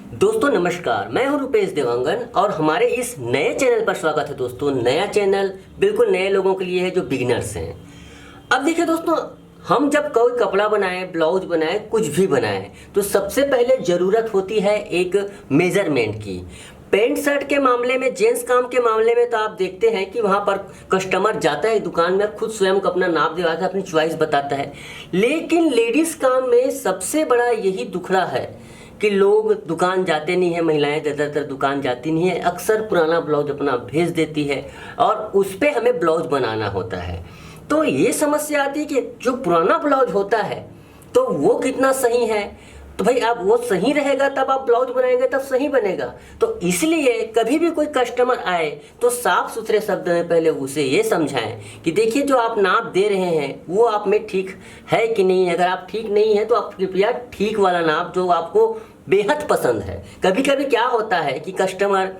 दोस्तों नमस्कार, मैं हूं रुपेश देवांगन और हमारे इस नए चैनल पर स्वागत है। दोस्तों नया चैनल बिल्कुल नए लोगों के लिए है जो बिगिनर्स हैं। अब देखिए दोस्तों, हम जब कोई कपड़ा बनाए, ब्लाउज बनाए, कुछ भी बनाए तो सबसे पहले ज़रूरत होती है एक मेज़रमेंट की। पैंट शर्ट के मामले में, जेंट्स काम के मामले में तो आप देखते हैं कि वहाँ पर कस्टमर जाता है दुकान में, खुद स्वयं को अपना नाप दिलाता है, अपनी चॉइस बताता है। लेकिन लेडीज़ काम में सबसे बड़ा यही दुखड़ा है कि लोग दुकान जाते नहीं है, महिलाएं ज़्यादातर दुकान जाती नहीं है, अक्सर पुराना ब्लाउज अपना भेज देती है और उस पर हमें ब्लाउज बनाना होता है। तो ये समस्या आती है कि जो पुराना ब्लाउज होता है तो वो कितना सही है। तो भाई आप वो सही रहेगा तब आप ब्लाउज बनाएंगे, तब सही बनेगा। तो इसलिए कभी भी कोई कस्टमर आए तो साफ सुथरे शब्द में पहले उसे ये समझाएं कि देखिए जो आप नाप दे रहे हैं वो आप में ठीक है कि नहीं है। अगर आप ठीक नहीं है तो आप कृपया ठीक वाला नाप जो आपको बेहद पसंद है। कभी कभी क्या होता है कि कस्टमर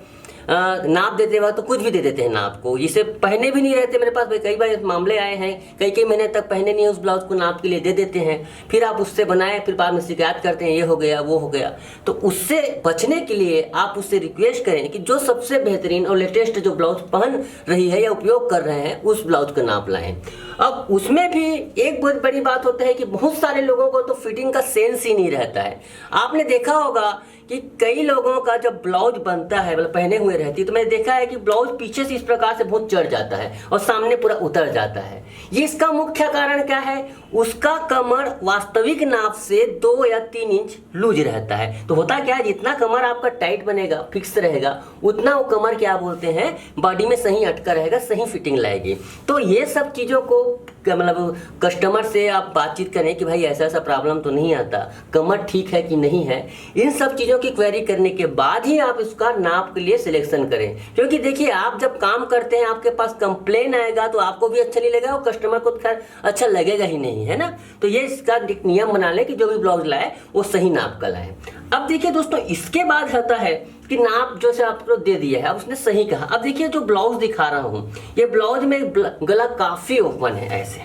नाप देते वक्त तो कुछ भी दे देते हैं नाप को, जिसे पहने भी नहीं रहते। मेरे पास भाई कई बार मामले आए हैं, कई महीने तक पहने नहीं, उस ब्लाउज को नाप के लिए दे देते हैं, फिर आप उससे बनाए, फिर बाद में शिकायत करते हैं ये हो गया वो हो गया। तो उससे बचने के लिए आप उससे रिक्वेस्ट करें कि जो सबसे बेहतरीन और लेटेस्ट जो ब्लाउज पहन रही है या उपयोग कर रहे हैं उस ब्लाउज का नाप लाएं। अब उसमें भी एक बहुत बड़ी बात होता है कि बहुत सारे लोगों को तो फिटिंग का सेंस ही नहीं रहता है। आपने देखा होगा कि कई लोगों का जब ब्लाउज बनता है, मतलब पहने हुए रहती है, तो मैंने देखा है कि ब्लाउज पीछे से इस प्रकार से बहुत चढ़ जाता है और सामने पूरा उतर जाता है। ये इसका मुख्य कारण क्या है? उसका कमर वास्तविक नाप से 2 या 3 इंच लूज रहता है। तो होता क्या है, जितना कमर आपका टाइट बनेगा, फिक्स रहेगा, उतना वो कमर क्या बोलते हैं बॉडी में सही अटका रहेगा, सही फिटिंग लाएगी। तो ये सब चीज़ों को मतलब कस्टमर से आप बातचीत करें कि भाई ऐसा ऐसा प्रॉब्लम तो नहीं आता, कमर ठीक है कि नहीं है। इन सब चीज़ों की क्वेरी करने के बाद ही आप इसका नाप के लिए सिलेक्शन करें। क्योंकि देखिए आप जब काम करते हैं आपके पास कंप्लेन आएगा तो आपको भी अच्छा नहीं लगेगा और कस्टमर को खैर अच्छा लगेगा ही नहीं, है ना। तो ये इसका एक नियम बना लें कि जो भी ब्लाउज लाए वो सही नाप का लाए। अब देखिए दोस्तों, इसके बाद होता है कि नाप जो से आपको दे दिया है, अब उसने सही कहा। अब देखिए जो ब्लाउज दिखा रहा हूँ, ये ब्लाउज में गला काफ़ी ओपन है, ऐसे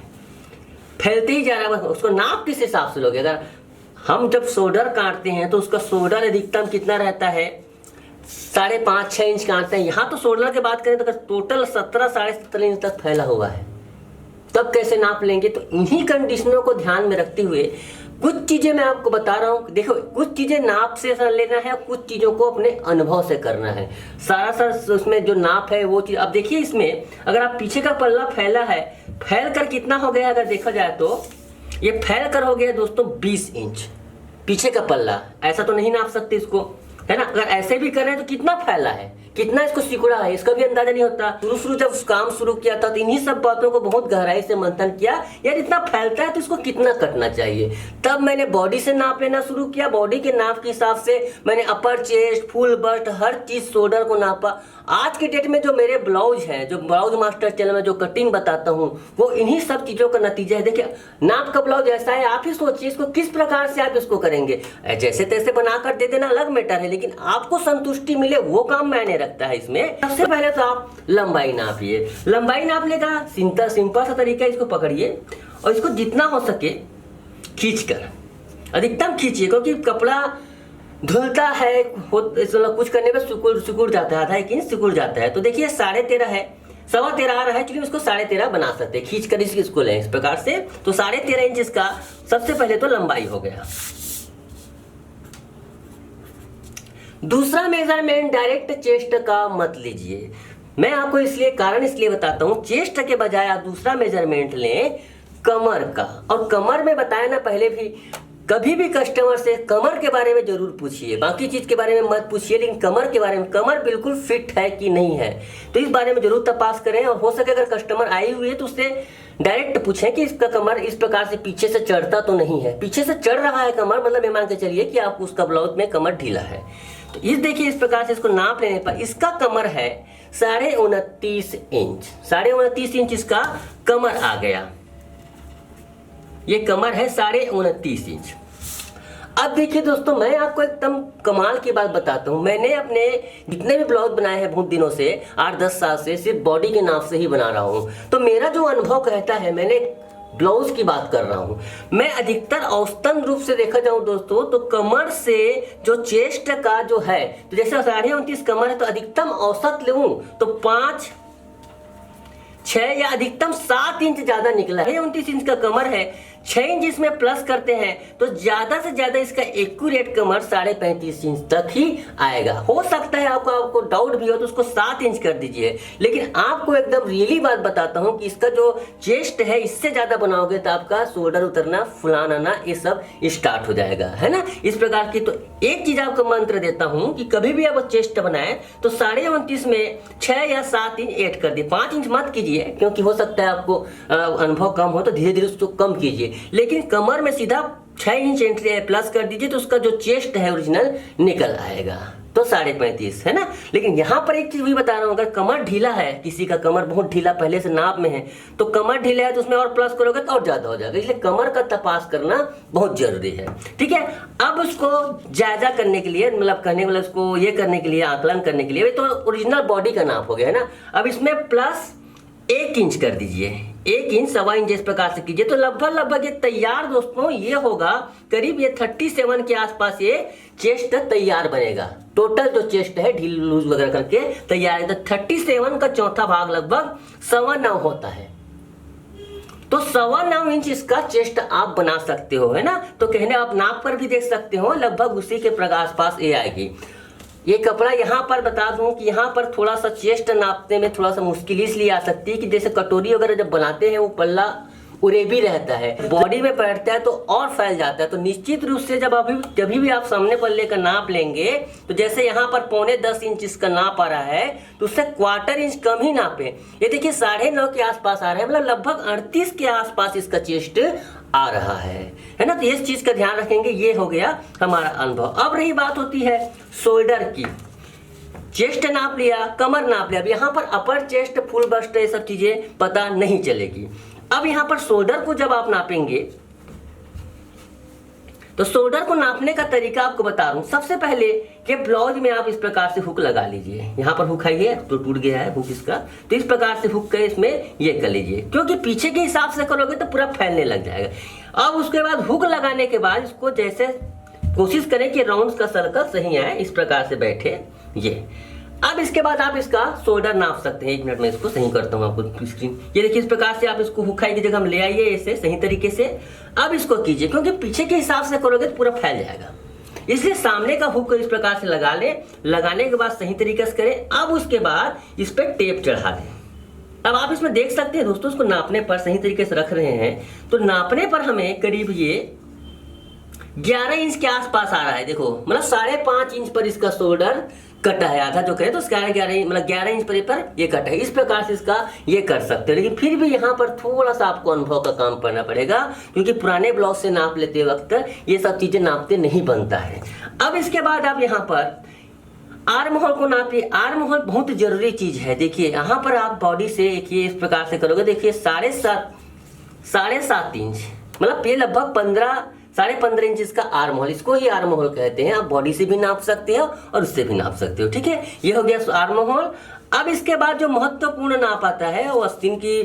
फैलते ही जा रहा है। उसको नाप किस हिसाब से लोगे? अगर हम जब शोल्डर काटते हैं तो उसका शोल्डर अधिकतम कितना रहता है? 5.5-6 इंच काटते हैं। यहाँ तो शोल्डर की बात करें तो अगर टोटल 17-17.5 इंच तक फैला हुआ है तब कैसे नाप लेंगे? तो इन्हीं कंडीशनों को ध्यान में रखते हुए कुछ चीज़ें मैं आपको बता रहा हूँ। देखो, कुछ चीज़ें नाप से लेना है, कुछ चीज़ों को अपने अनुभव से करना है। सारा उसमें जो नाप है वो चीज़। अब देखिए इसमें अगर आप पीछे का पल्ला फैला है, फैल कर कितना हो गया अगर देखा जाए तो ये फैल कर हो गया दोस्तों 20 इंच पीछे का पल्ला। ऐसा तो नहीं नाप सकते इसको, है ना। अगर ऐसे भी करें तो कितना फैला है, कितना इसको सिकुड़ा है, इसका भी अंदाजा नहीं होता। शुरू जब काम शुरू किया था तो इन्हीं सब बातों को बहुत गहराई से मंथन किया, यार इतना फैलता है तो इसको कितना कटना चाहिए। तब मैंने बॉडी से नाप लेना शुरू किया। बॉडी के नाप के हिसाब से मैंने अपर चेस्ट, फुल बस्ट, हर चीज, शोल्डर को नापा। आज के डेट में जो मेरे ब्लाउज हैं, जो ब्लाउज मास्टर चैनल में जो कटिंग बताता हूँ, वो इन्हीं सब चीज़ों का नतीजा है। देखिए नाप का ब्लाउज ऐसा है, आप ही सोचिए इसको किस प्रकार से आप इसको करेंगे। जैसे तैसे बनाकर दे देना अलग मैटर है, लेकिन आपको संतुष्टि मिले वो काम मायने रखता है इसमें। सबसे पहले तो आप लंबाई नापिए। लंबाई नापने का सिंपल सा तरीका, इसको पकड़िए और इसको जितना हो सके खींचकर, अधिकतम खींचिए, क्योंकि कपड़ा धुलता है, कुछ करने पे सिकुड़ जाता है, आधा 1 इंच सिकुड़ जाता है। तो देखिए 13.5 है, 13.25 आ रहा है, चलिए इसको 13.5 बना सकते हैं, खींच कर इसको लें इस प्रकार से। तो 13.5 इंच इसका सबसे पहले तो लंबाई हो गया। दूसरा मेजरमेंट डायरेक्ट चेस्ट का मत लीजिए। मैं आपको इसलिए बताता हूँ, चेस्ट के बजाय आप दूसरा मेजरमेंट लें कमर का। और कमर में बताया ना पहले भी, कभी भी कस्टमर से कमर के बारे में जरूर पूछिए, बाकी चीज के बारे में मत पूछिए, लेकिन कमर के बारे में, कमर बिल्कुल फिट है कि नहीं है, तो इस बारे में जरूर तपास करें। और हो सके अगर कस्टमर आई हुई है तो उससे डायरेक्ट पूछें कि इसका कमर इस प्रकार से पीछे से चढ़ता तो नहीं है। पीछे से चढ़ रहा है कमर, मतलब ये मान के चलिए कि आप उसका ब्लाउज में कमर ढीला है। तो इस देखिए इस प्रकार से इसको नाप लेने पर इसका कमर है 29.5 इंच। 29.5 इंच इसका कमर आ गया। ये कमर है 29.5 इंच। अब देखिए दोस्तों, मैं आपको एकदम कमाल की बात बताता हूँ। मैंने अपने जितने भी ब्लाउज बनाए हैं बहुत दिनों से, 8-10 साल से, सिर्फ बॉडी के नाप से ही बना रहा हूँ। तो मेरा जो अनुभव कहता है, मैंने ब्लाउज की बात कर रहा हूँ मैं। अधिकतर औसतन रूप से देखा जाऊँ दोस्तों तो कमर से जो चेस्ट का जो है, तो जैसे 29.5 कमर है तो अधिकतम औसत लूँ तो 5, 6 या अधिकतम 7 इंच ज्यादा निकला है। 29 इंच का कमर है, 6 इंच इसमें प्लस करते हैं तो ज्यादा से ज्यादा इसका एक्यूरेट कमर 35.5 इंच तक ही आएगा। हो सकता है आपको डाउट भी हो तो उसको 7 इंच कर दीजिए, लेकिन आपको एकदम रियली बात बताता हूं कि इसका जो चेस्ट है इससे ज्यादा बनाओगे तो आपका शोल्डर उतरना, फुलान आना, ये सब स्टार्ट हो जाएगा, है ना, इस प्रकार की। तो एक चीज आपको मंत्र देता हूं कि कभी भी आप चेस्ट बनाए तो 29.5 में 6 या 7 इंच ऐड कर दिए, 5 इंच मत कीजिए क्योंकि हो सकता है आपको अनुभव कम हो तो धीरे धीरे उसको कम कीजिए, लेकिन कमर में सीधा 6 इंच एंट्री प्लस कर दीजिए तो उसका जो चेस्ट है ओरिजिनल निकल आएगा, तो 35.5, है ना। लेकिन यहां पर एक चीज भी बता रहा हूं, अगर कमर ढीला है, किसी का कमर बहुत ढीला पहले से नाप में है तो कमर ढीला है तो उसमें और प्लस करोगे तो और ज्यादा हो जाएगा, इसलिए कमर का तपास करना बहुत जरूरी है, ठीक है। अब उसको जायजा करने के लिए, मतलब करने वाला उसको ये करने के लिए, आकलन करने के लिए, तो ओरिजिनल बॉडी का नाप हो गया, है ना। अब इसमें प्लस 1 इंच कर दीजिए, 1 इंच, 1.25 इंच इस प्रकार से कीजिए तो लगभग ये तैयार दोस्तों ये होगा करीब ये 37 के आसपास ये चेस्ट तैयार बनेगा। टोटल जो चेस्ट है ढील लूज वगैरह करके तैयार है तो 37 का चौथा भाग लगभग 9.25 होता है, तो 9.25 इंच इसका चेस्ट आप बना सकते हो, है ना। तो कहने आप नाप पर भी देख सकते हो, लगभग उसी के आसपास ये आएगी। ये कपड़ा यहाँ पर बता दूं कि यहाँ पर थोड़ा सा चेस्ट नापने में थोड़ा सा मुश्किल इसलिए आ सकती है कि जैसे कटोरी वगैरह जब बनाते हैं वो पल्ला उरेबी रहता है, बॉडी में बैठता है तो और फैल जाता है। तो निश्चित रूप से जब भी आप सामने पल्ले का नाप लेंगे तो जैसे यहाँ पर 9.25 इंच इसका नाप आ रहा है तो उससे 1/4 इंच कम ही नापे। ये देखिए 9.5 के आसपास आ रहा है, मतलब लगभग 38 के आसपास इसका चेस्ट आ रहा है ना। तो इस चीज का ध्यान रखेंगे, ये हो गया हमारा अनुभव। अब रही बात होती है शोल्डर की, चेस्ट नाप लिया, कमर नाप लिया, अब यहाँ पर अपर चेस्ट, फुल बस्ट, ये सब चीजें पता नहीं चलेगी। अब यहाँ पर शोल्डर को जब आप नापेंगे तो शोल्डर को नापने का तरीका आपको बता रहा हूं। सबसे पहले कि ब्लाउज में आप इस प्रकार से हुक लगा लीजिए, यहाँ पर हुक है तो टूट गया है हुक इसका, तो इस प्रकार से हुक के इसमें ये कर लीजिए, क्योंकि पीछे के हिसाब से करोगे तो पूरा फैलने लग जाएगा। अब उसके बाद हुक लगाने के बाद इसको जैसे कोशिश करें कि राउंड का सर्कल सही आए, इस प्रकार से बैठे ये। अब इसके बाद आप इसका शोल्डर नाप सकते हैं। 1 मिनट में इसको सही करता हूँ आपको स्क्रीन, ये देखिए इस प्रकार से आप इसको हुकाई की जगह हम ले आइए इसे सही तरीके से। अब इसको कीजिए, क्योंकि पीछे के हिसाब से करोगे तो पूरा फैल जाएगा, इसलिए सामने का हुक इस प्रकार से लगा ले। लगाने के बाद सही तरीके से करें। अब उसके बाद इस पर टेप चढ़ा दें। अब आप इसमें देख सकते हैं दोस्तों, इसको नापने पर सही तरीके से रख रहे हैं तो नापने पर हमें करीब ये 11 इंच के आसपास आ रहा है। देखो मतलब 5.5 इंच पर इसका शोल्डर कटा है, आधा जो कहे तो 11 इंच पर ये कटा है। इस प्रकार से इसका ये कर सकते हैं, लेकिन फिर भी यहाँ पर थोड़ा सा आपको अनुभव का काम करना पड़ेगा, क्योंकि पुराने ब्लाउज से नाप लेते वक्त ये सब चीजें नापते नहीं बनता है। अब इसके बाद आप यहाँ पर आर्म होल को नापिए। आर्म होल बहुत जरूरी चीज है। देखिए यहाँ पर आप बॉडी से देखिए इस प्रकार से करोगे, देखिए 7.5 इंच, मतलब ये लगभग 15.5 इंच इसका आर्म होल, इसको ही आर्म होल कहते हैं। आप बॉडी से भी नाप सकते हो और उससे भी नाप सकते हो, ठीक है। ये हो गया आर्म होल। अब इसके बाद जो महत्वपूर्ण नाप आता है वो आस्तीन की,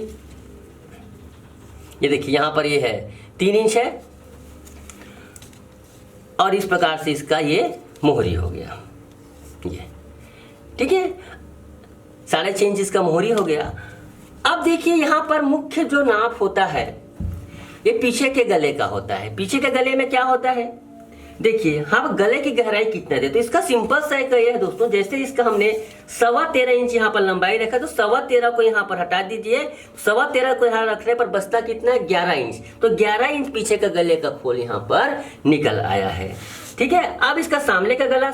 ये देखिए यहाँ पर ये है 3 इंच है और इस प्रकार से इसका ये मोहरी हो गया, ये ठीक है, 6.5 इंच इसका मोहरी हो गया। अब देखिए यहाँ पर मुख्य जो नाप होता है ये पीछे के गले का होता है। पीछे के गले में क्या होता है, देखिए हम गले की गहराई कितना दे, तो इसका सिंपल सा एक ये है दोस्तों, जैसे इसका हमने 13.25 इंच यहाँ पर लंबाई रखा तो 13.25 को यहाँ पर हटा दीजिए। 13.25 को यहाँ रखने पर बचता कितना है 11 इंच, तो 11 इंच पीछे का गले का खोल यहाँ पर निकल आया है, ठीक है। अब इसका सामने का गला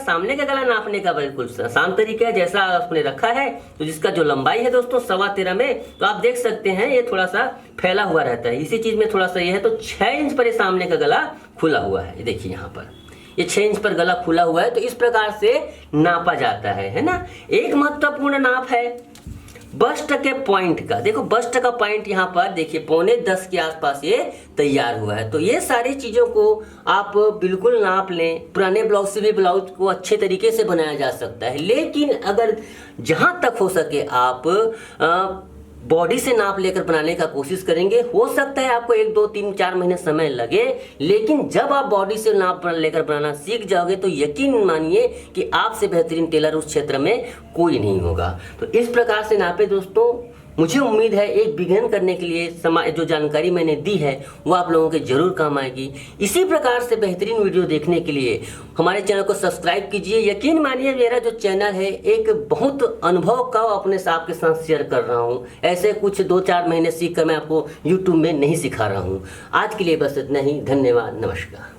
नापने का बिल्कुल आसान तरीका है, जैसा आपने रखा है। तो जिसका जो लंबाई है दोस्तों 13.25 में, तो आप देख सकते हैं ये थोड़ा सा फैला हुआ रहता है, इसी चीज में थोड़ा सा ये है, तो 6 इंच पर ये सामने का गला खुला हुआ है। ये देखिए यहाँ पर ये 6 इंच पर गला खुला हुआ है, तो इस प्रकार से नापा जाता है ना। एक महत्वपूर्ण नाप है बस्ट के पॉइंट का। देखो बस्ट का पॉइंट यहाँ पर देखिए 9.25 के आसपास ये तैयार हुआ है। तो ये सारी चीजों को आप बिल्कुल नाप लें। पुराने ब्लाउज से भी ब्लाउज को अच्छे तरीके से बनाया जा सकता है, लेकिन अगर जहां तक हो सके आप बॉडी से नाप लेकर बनाने का कोशिश करेंगे। हो सकता है आपको 1 2 3 4 महीने समय लगे, लेकिन जब आप बॉडी से नाप लेकर बनाना सीख जाओगे तो यकीन मानिए कि आपसे बेहतरीन टेलर उस क्षेत्र में कोई नहीं होगा। तो इस प्रकार से नापे दोस्तों। मुझे उम्मीद है एक बिगिन करने के लिए जो जानकारी मैंने दी है वो आप लोगों के जरूर काम आएगी। इसी प्रकार से बेहतरीन वीडियो देखने के लिए हमारे चैनल को सब्सक्राइब कीजिए। यकीन मानिए मेरा जो चैनल है एक बहुत अनुभव का अपने साथ के साथ शेयर कर रहा हूँ। ऐसे कुछ 2-4 महीने सीख कर मैं आपको यूट्यूब में नहीं सिखा रहा हूँ। आज के लिए बस इतना ही। धन्यवाद, नमस्कार।